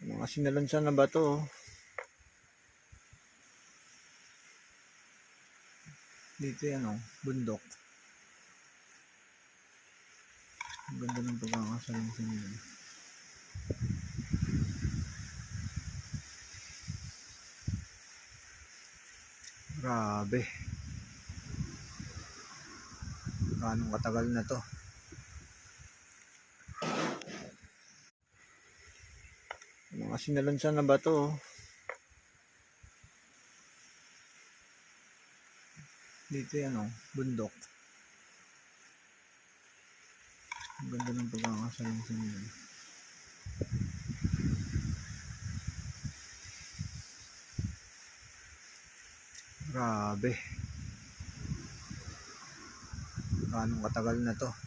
Mga sinalansan na ba to? Dito yan bundok. Ang ganda ng pagkakasalansan yun. Grabe. Anong katagal na to? Mga sinalansan na ba to? Dito yan bundok. Ang ganda ng pagkakasalansan yun. Grabe. Anong katagal na to?